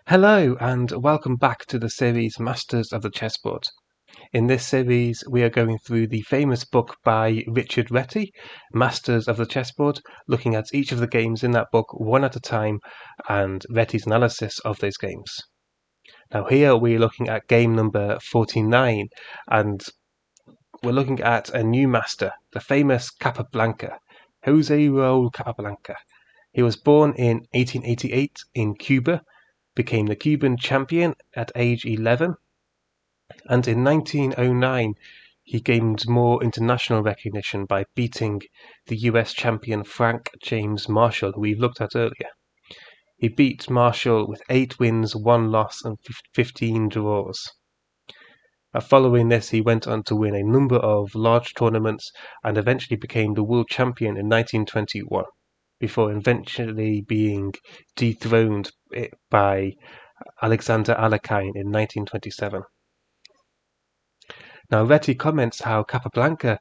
Hello and welcome back to the series Masters of the Chessboard. In this series we are going through the famous book by Richard Reti, Masters of the Chessboard, looking at each of the games in that book one at a time and Reti's analysis of those games. Now here we're looking at game number 49 and we're looking at a new master, the famous Capablanca, Jose Raul Capablanca. He was born in 1888 in Cuba, became the Cuban champion at age 11, and in 1909 he gained more international recognition by beating the US champion Frank James Marshall, who we've looked at earlier. He beat Marshall with 8 wins, 1 loss and 15 draws. Following this, he went on to win a number of large tournaments and eventually became the world champion in 1921. Before eventually being dethroned by Alexander Alekhine in 1927. Now, Reti comments how Capablanca,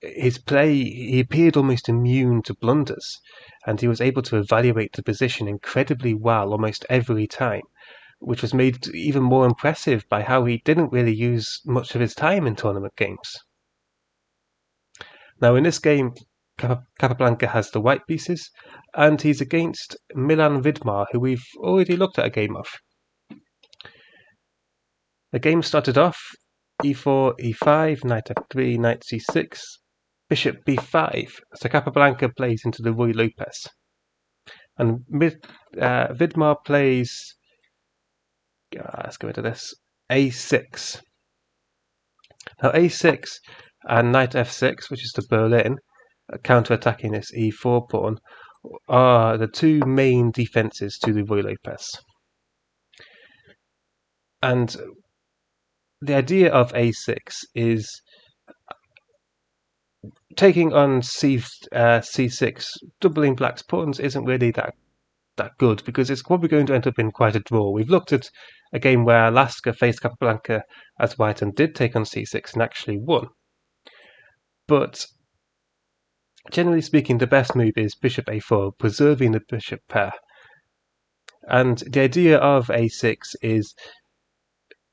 his play, he appeared almost immune to blunders, and he was able to evaluate the position incredibly well almost every time, which was made even more impressive by how he didn't really use much of his time in tournament games. Now, in this game, Capablanca has the white pieces, and he's against Milan Vidmar, who we've already looked at a game of. The game started off e4, e5, knight f3, knight c6, bishop b5, so Capablanca plays into the Ruy Lopez. And Vidmar plays, let's go into this, a6. Now a6 and knight f6, which is the Berlin, counter-attacking this e4 pawn, are the two main defenses to the Ruy Lopez. And the idea of a6 is taking on c6, doubling black's pawns isn't really that good, because it's probably going to end up in quite a draw. We've looked at a game where Lasker faced Capablanca as white and did take on c6 and actually won. But generally speaking, the best move is bishop a4, preserving the bishop pair. And the idea of a6 is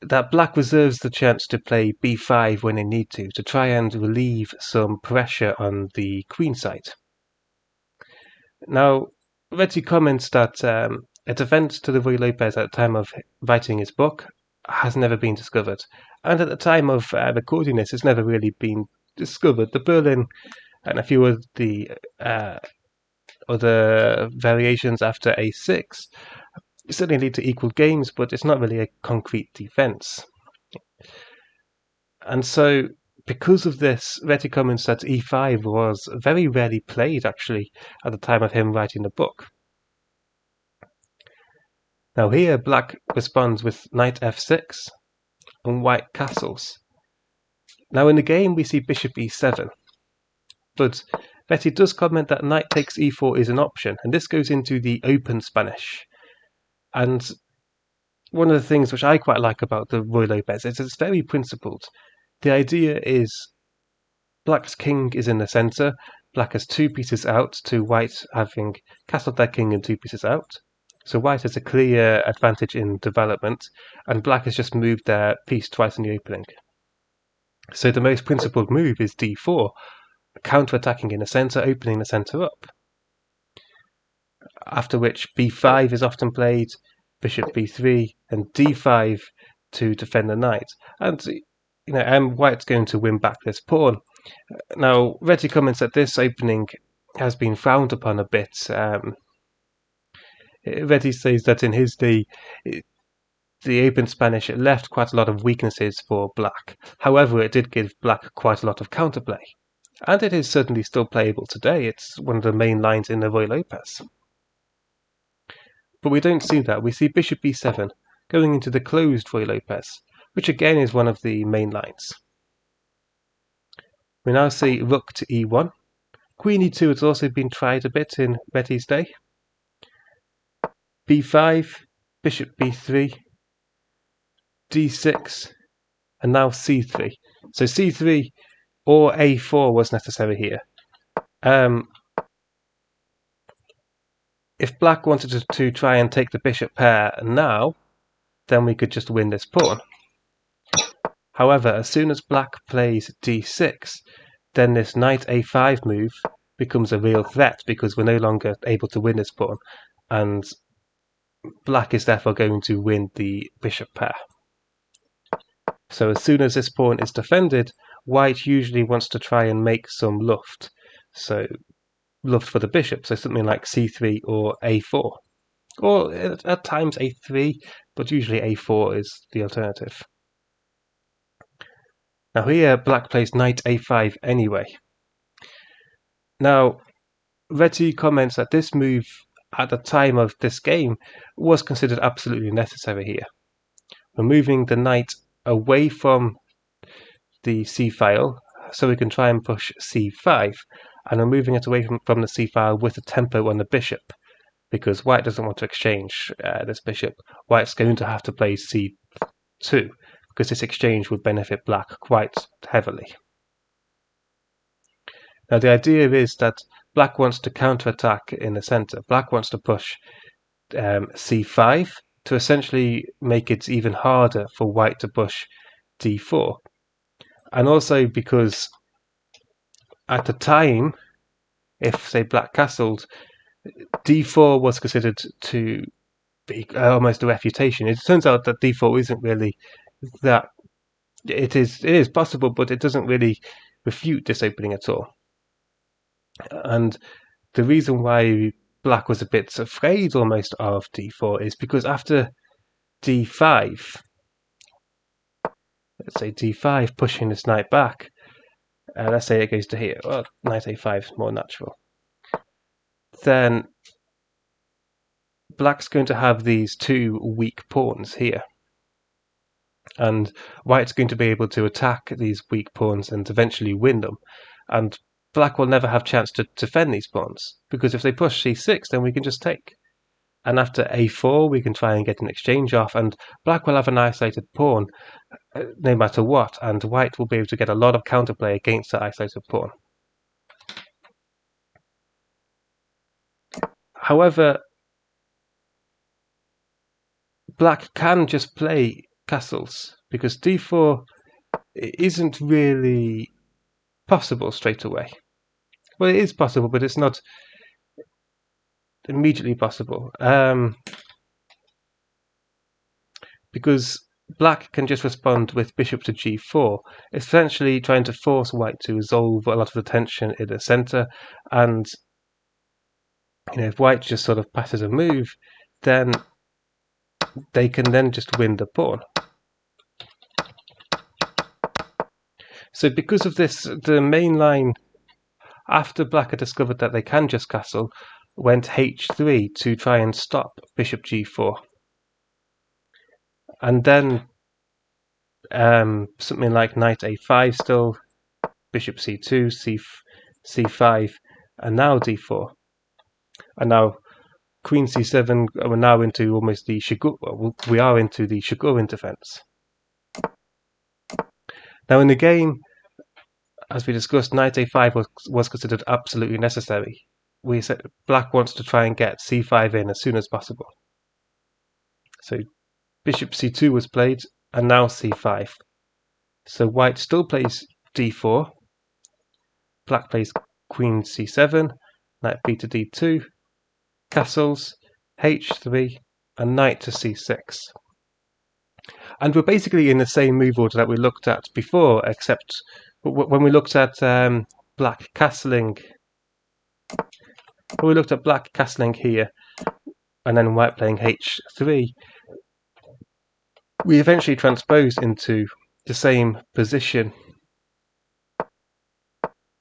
that black reserves the chance to play b5 when they need to try and relieve some pressure on the queen side. Now, Reti comments that a defense to the Ruy Lopez at the time of writing his book has never been discovered, and at the time of recording this, it's never really been discovered. The Berlin and a few of the other variations after a6 certainly lead to equal games, but it's not really a concrete defense. And so, because of this, Reti comments that e5 was very rarely played, actually, at the time of him writing the book. Now here, black responds with knight f6 and white castles. Now in the game, we see bishop e7, but Reti does comment that knight takes e4 is an option, and this goes into the open Spanish. And one of the things which I quite like about the Ruy Lopez is it's very principled. The idea is black's king is in the center, black has 2 pieces out to white having castled their king and 2 pieces out. So white has a clear advantage in development, and black has just moved their piece twice in the opening. So the most principled move is d4, counter-attacking in the center, opening the center up. After which b5 is often played, bishop b3, and d5 to defend the knight. And white's going to win back this pawn. Now, Reti comments that this opening has been frowned upon a bit. Reti says that in his day, the open Spanish left quite a lot of weaknesses for black. However, it did give black quite a lot of counterplay. And it is certainly still playable today. It's one of the main lines in the Ruy Lopez. But we don't see that. We see bishop b7 going into the closed Ruy Lopez, which again is one of the main lines. We now see rook to e1. Queen e2 has also been tried a bit in Reti's day. b5, bishop b3, d6, and now c3. So c3 or a4 was necessary here. if black wanted to try and take the bishop pair now, then we could just win this pawn. However, as soon as black plays d6, then this knight a5 move becomes a real threat because we're no longer able to win this pawn, and black is therefore going to win the bishop pair. So as soon as this pawn is defended, white usually wants to try and make some luft. So luft for the bishop, so something like c3 or a4. Or at times a3, but usually a4 is the alternative. Now here, black plays knight a5 anyway. Now, Reti comments that this move, at the time of this game, was considered absolutely necessary here. We're moving the knight away from the c-file, so we can try and push c5, and we're moving it away from the c-file with a tempo on the bishop, because white doesn't want to exchange this bishop. White's going to have to play c2, because this exchange would benefit black quite heavily. Now the idea is that black wants to counterattack in the center. Black wants to push c5 to essentially make it even harder for white to push d4. And also because at the time, if say black castled, d4 was considered to be almost a refutation. It turns out that d4 isn't really that. It is possible, but it doesn't really refute this opening at all. And the reason why black was a bit afraid almost of d4 is because after d5, let's say d5 pushing this knight back, let's say it goes to here, well, knight a5 is more natural, then black's going to have these two weak pawns here. And white's going to be able to attack these weak pawns and eventually win them. And black will never have a chance to defend these pawns, because if they push c6, then we can just take. And after a4, we can try and get an exchange off, and black will have an isolated pawn no matter what, and white will be able to get a lot of counterplay against that isolated pawn. However, black can just play castles, because d4 isn't really possible straight away. Well, it is possible, but it's not immediately possible. Because black can just respond with bishop to g4, essentially trying to force white to resolve a lot of the tension in the center. And if white just sort of passes a move, then they can then just win the pawn. So because of this, the main line, after black had discovered that they can just castle, went h3 to try and stop bishop g4. And then something like knight a5 still, bishop c2, c5, and now d4. And now queen c7, we're now into almost the we are into the Shigurin defense. Now in the game, as we discussed, knight a5 was considered absolutely necessary. We said black wants to try and get c5 in as soon as possible. So bishop c2 was played, and now c5. So white still plays d4. Black plays queen c7, knight b to d2, castles, h3, and knight to c6. And we're basically in the same move order that we looked at before, except when we looked at black castling. When we looked at black castling here, and then white playing h3, we eventually transposed into the same position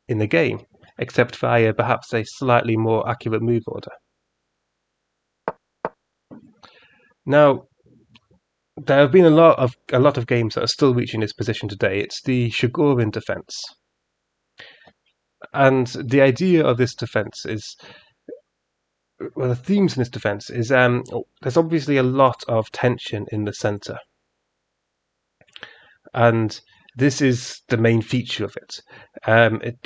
in the game, except via perhaps a slightly more accurate move order. Now, there have been a lot of games that are still reaching this position today. It's the Shigurin defense. And the idea of this defense is, well, the themes in this defense is there's obviously a lot of tension in the center. And this is the main feature of it.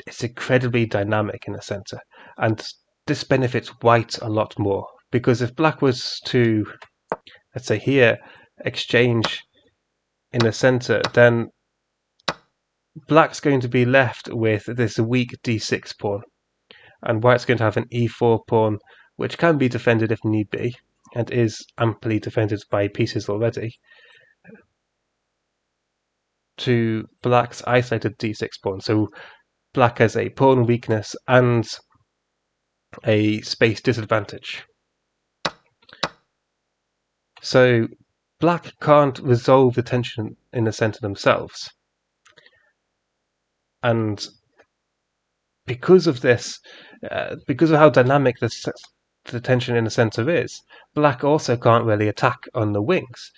It's incredibly dynamic in the center. And this benefits white a lot more because if black was to, let's say here, exchange in the center, then black's going to be left with this weak d6 pawn, and white's going to have an e4 pawn, which can be defended if need be, and is amply defended by pieces already, to black's isolated d6 pawn. So black has a pawn weakness and a space disadvantage. So black can't resolve the tension in the center themselves. And because of this, because of how dynamic the tension in the center is, black also can't really attack on the wings.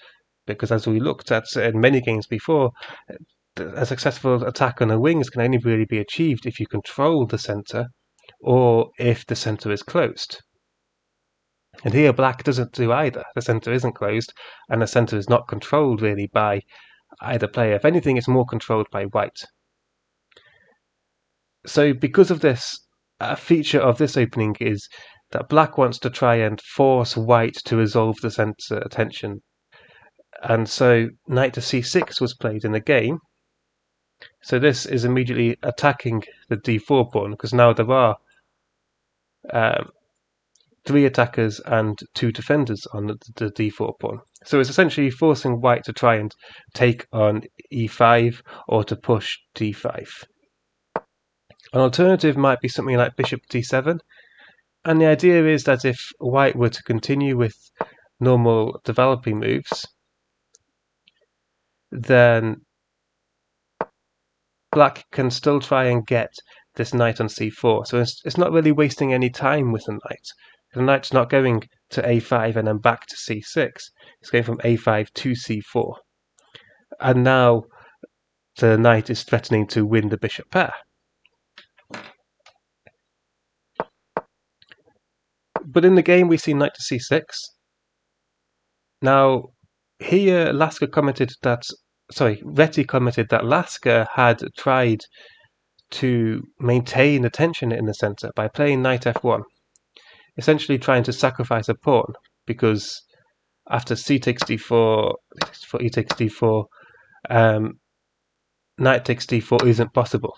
Because as we looked at in many games before, a successful attack on the wings can only really be achieved if you control the center or if the center is closed. And here black doesn't do either. The center isn't closed and the center is not controlled really by either player. If anything, it's more controlled by white. So because of this, a feature of this opening is that black wants to try and force white to resolve the center tension. And so knight to c6 was played in the game. So this is immediately attacking the d4 pawn, because now there are 3 attackers and 2 defenders on the d4 pawn. So it's essentially forcing white to try and take on e5 or to push d5. An alternative might be something like bishop d7, and the idea is that if white were to continue with normal developing moves, then black can still try and get this knight on c4. So it's not really wasting any time with the knight. The knight's not going to a5 and then back to c6. It's going from a5 to c4. And now the knight is threatening to win the bishop pair. But in the game we see knight to c6. Now here Reti commented that Lasker had tried to maintain the tension in the center by playing knight f1, essentially trying to sacrifice a pawn, because after c takes d4, e takes d4, knight takes d4 isn't possible,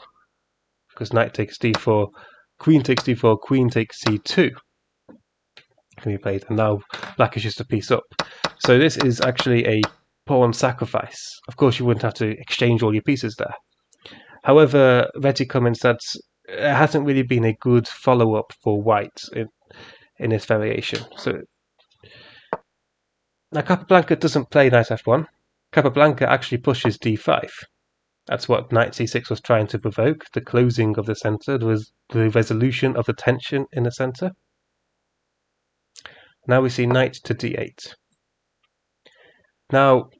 because knight takes d4, queen takes d4, queen takes c2 can be played, and now black is just a piece up. So this is actually a pawn sacrifice. Of course, you wouldn't have to exchange all your pieces there. However, Reti comments that it hasn't really been a good follow-up for white in this variation. So now Capablanca doesn't play knight f1. Capablanca actually pushes d5. That's what knight c6 was trying to provoke, the closing of the center, the resolution of the tension in the center. Now we see knight to d8. Now,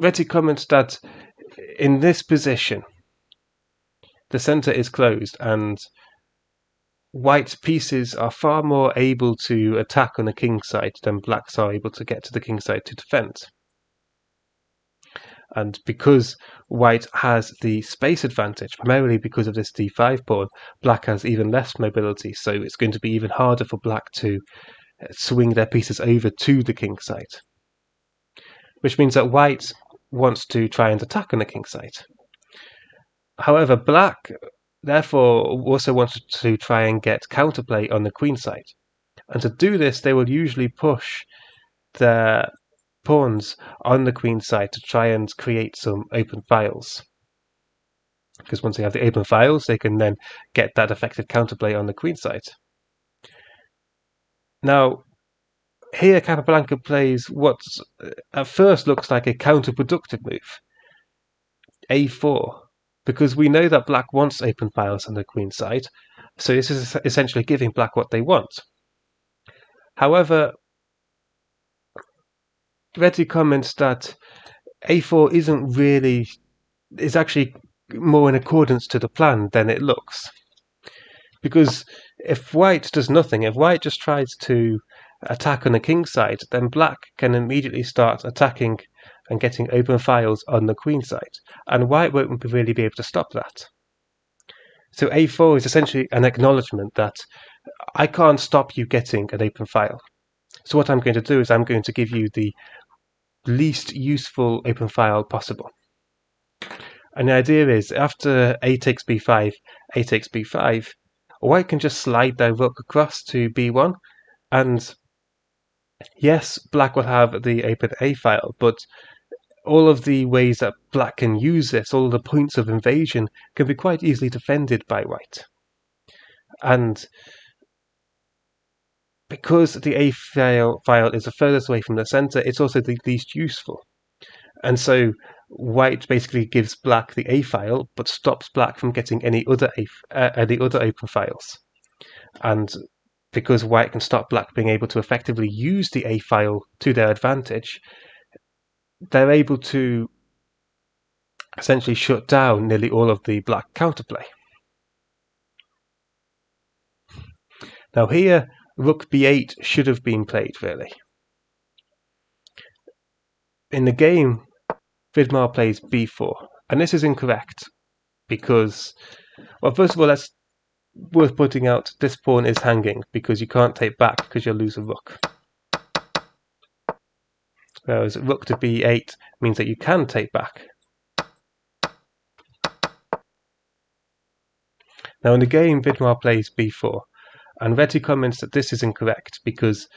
Reti comments that in this position, the center is closed and white pieces are far more able to attack on the king side than blacks are able to get to the king side to defend. And because white has the space advantage, primarily because of this d5 pawn, black has even less mobility, so it's going to be even harder for black to swing their pieces over to the king side. Which means that white wants to try and attack on the king side. However, black therefore also wants to try and get counterplay on the queen side. And to do this, they will usually push their pawns on the queen side to try and create some open files. Because once they have the open files, they can then get that effective counterplay on the queen side. Now, here Capablanca plays what at first looks like a counterproductive move, a4, because we know that black wants open files on the queen side, so this is essentially giving black what they want. However, Reti comments that a4 is actually more in accordance to the plan than it looks. Because if white does nothing, if white just tries to attack on the king side, then black can immediately start attacking and getting open files on the queen side, and white won't really be able to stop that. So a4 is essentially an acknowledgement that I can't stop you getting an open file. So what I'm going to do is I'm going to give you the least useful open file possible. And the idea is, after a takes b5, a takes b5, white can just slide their rook across to b1, and yes, black will have the open a file, but all of the ways that black can use this, all of the points of invasion, can be quite easily defended by white. And because the a file is the furthest away from the center, it's also the least useful. And so white basically gives black the a file, but stops black from getting any other open files. And because white can stop black being able to effectively use the a file to their advantage, they're able to essentially shut down nearly all of the black counterplay. Now here, rook b8 should have been played, really. In the game, Vidmar plays b4, and this is incorrect because, well, first of all, that's worth pointing out, this pawn is hanging because you can't take back because you'll lose a rook. Whereas rook to b8 means that you can take back. Now in the game, Vidmar plays b4, and Reti comments that this is incorrect because,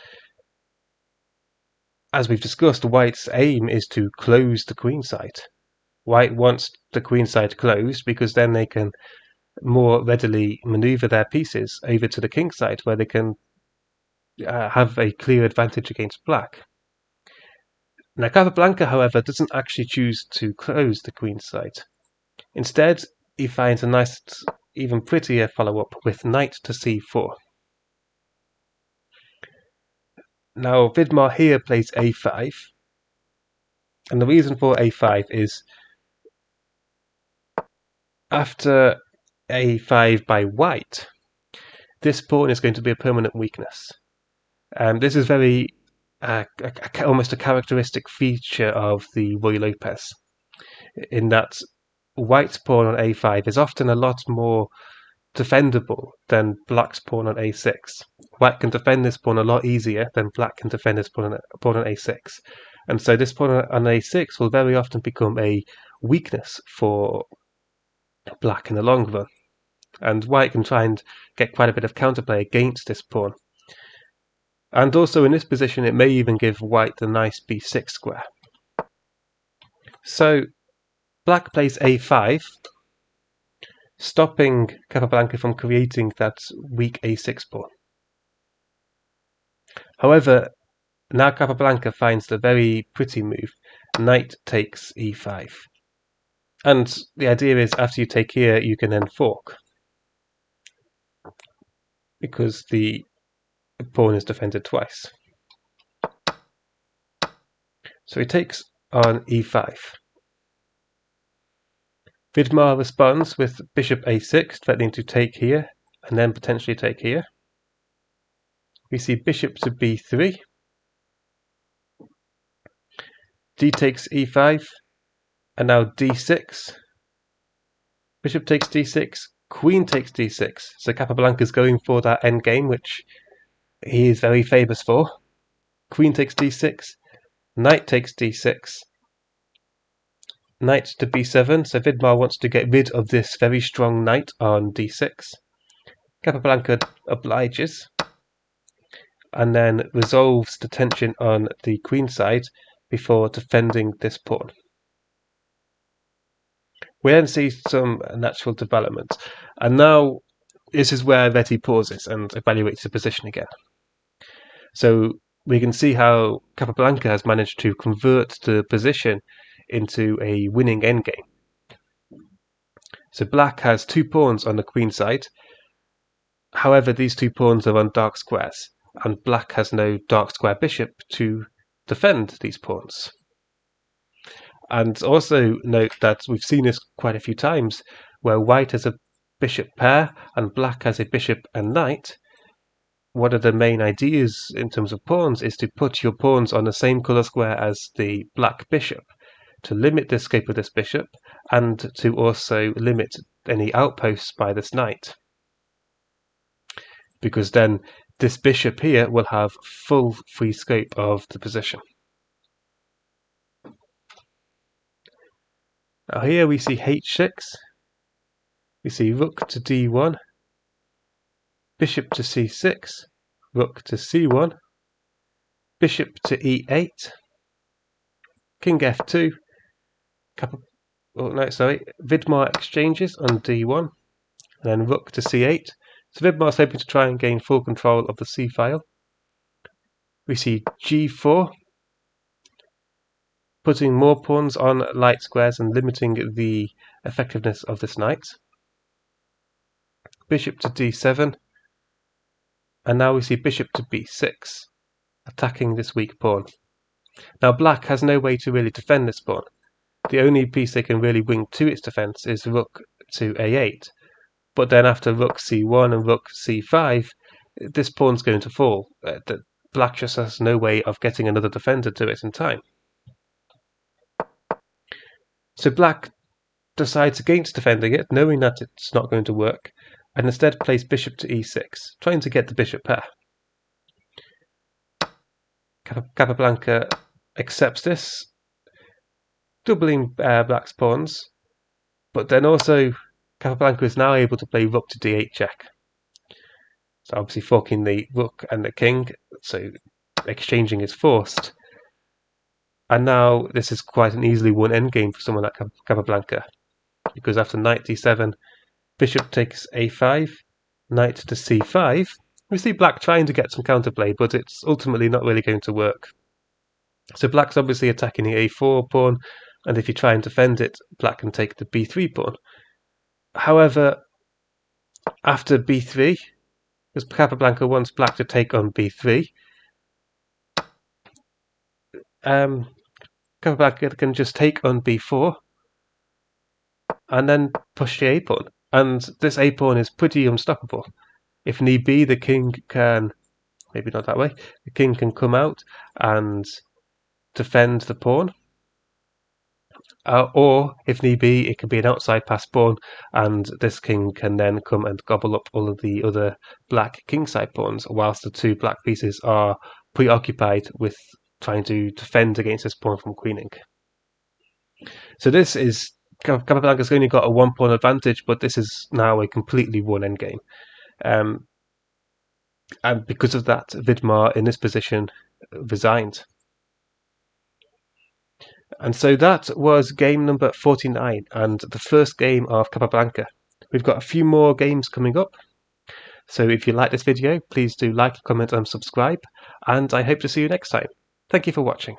as we've discussed, white's aim is to close the queen side. White wants the queen side closed because then they can more readily maneuver their pieces over to the king side, where they can have a clear advantage against black. Now Capablanca, however, doesn't actually choose to close the queen side. Instead, he finds a nice, even prettier follow-up with knight to c4. Now Vidmar here plays a5, and the reason for a5 is after a5 by white, this pawn is going to be a permanent weakness. This is very almost a characteristic feature of the Ruy Lopez, in that white's pawn on a5 is often a lot more defendable than black's pawn on a6. White can defend this pawn a lot easier than black can defend this pawn on a6. And so this pawn on a6 will very often become a weakness for black in the long run. And white can try and get quite a bit of counterplay against this pawn. And also in this position, it may even give white the nice b6 square. So black plays a5, stopping Capablanca from creating that weak a6 pawn. However, now Capablanca finds the very pretty move, knight takes e5. And the idea is, after you take here, you can then fork, because the pawn is defended twice. So he takes on e5. Vidmar responds with bishop a6, threatening to take here, and then potentially take here. We see bishop to b3. D takes e5, and now d6. Bishop takes d6, queen takes d6. So Capablanca is going for that endgame, which he is very famous for. Queen takes d6, knight takes d6, knight to b7. So Vidmar wants to get rid of this very strong knight on d6. Capablanca obliges, and then resolves the tension on the queen side before defending this pawn. We then see some natural development, and now this is where Reti pauses and evaluates the position again. So we can see how Capablanca has managed to convert the position into a winning endgame. So black has two pawns on the queen side. However, these two pawns are on dark squares, and black has no dark square bishop to defend these pawns. And also note that we've seen this quite a few times, where white has a bishop pair and black has a bishop and knight. One of the main ideas in terms of pawns is to put your pawns on the same color square as the black bishop, to limit the escape of this bishop, and to also limit any outposts by this knight. because then this bishop here will have full free scope of the position. Now here we see h6, we see rook to d1, bishop to c6, rook to c1, bishop to e8, king f2, Vidmar exchanges on d1, and then rook to c8. So Vidmar's hoping to try and gain full control of the c file. We see g4, putting more pawns on light squares and limiting the effectiveness of this knight. Bishop to d7, and now we see bishop to b6, attacking this weak pawn. Now black has no way to really defend this pawn. The only piece they can really wing to its defense is rook to a8, but then after rook c1 and rook c5, this pawn's going to fall. Black just has no way of getting another defender to it in time. So black decides against defending it, knowing that it's not going to work, and instead plays bishop to e6, trying to get the bishop pair. Capablanca accepts this, doubling black's pawns, but then also Capablanca is now able to play rook to d8 check. So obviously forking the rook and the king, so exchanging is forced. And now this is quite an easily won endgame for someone like Capablanca, because after knight d7, bishop takes a5, knight to c5. We see black trying to get some counterplay, but it's ultimately not really going to work. So black's obviously attacking the a4 pawn, and if you try and defend it, black can take the b3 pawn. However, after b3, because Capablanca wants black to take on b3, Capablanca can just take on b4 and then push the a-pawn. And this a-pawn is pretty unstoppable. If need be, the king can, maybe not that way, the king can come out and defend the pawn. Or, if need be, it can be an outside pass pawn, and this king can then come and gobble up all of the other black kingside pawns, whilst the two black pieces are preoccupied with trying to defend against this pawn from queening. So this is, Capablanca's only got a one pawn advantage, but this is now a completely won endgame. And because of that, Vidmar in this position resigned. And so that was game number 49 and the first game of Capablanca. We've got a few more games coming up. So if you like this video, please do like, comment and subscribe. And I hope to see you next time. Thank you for watching.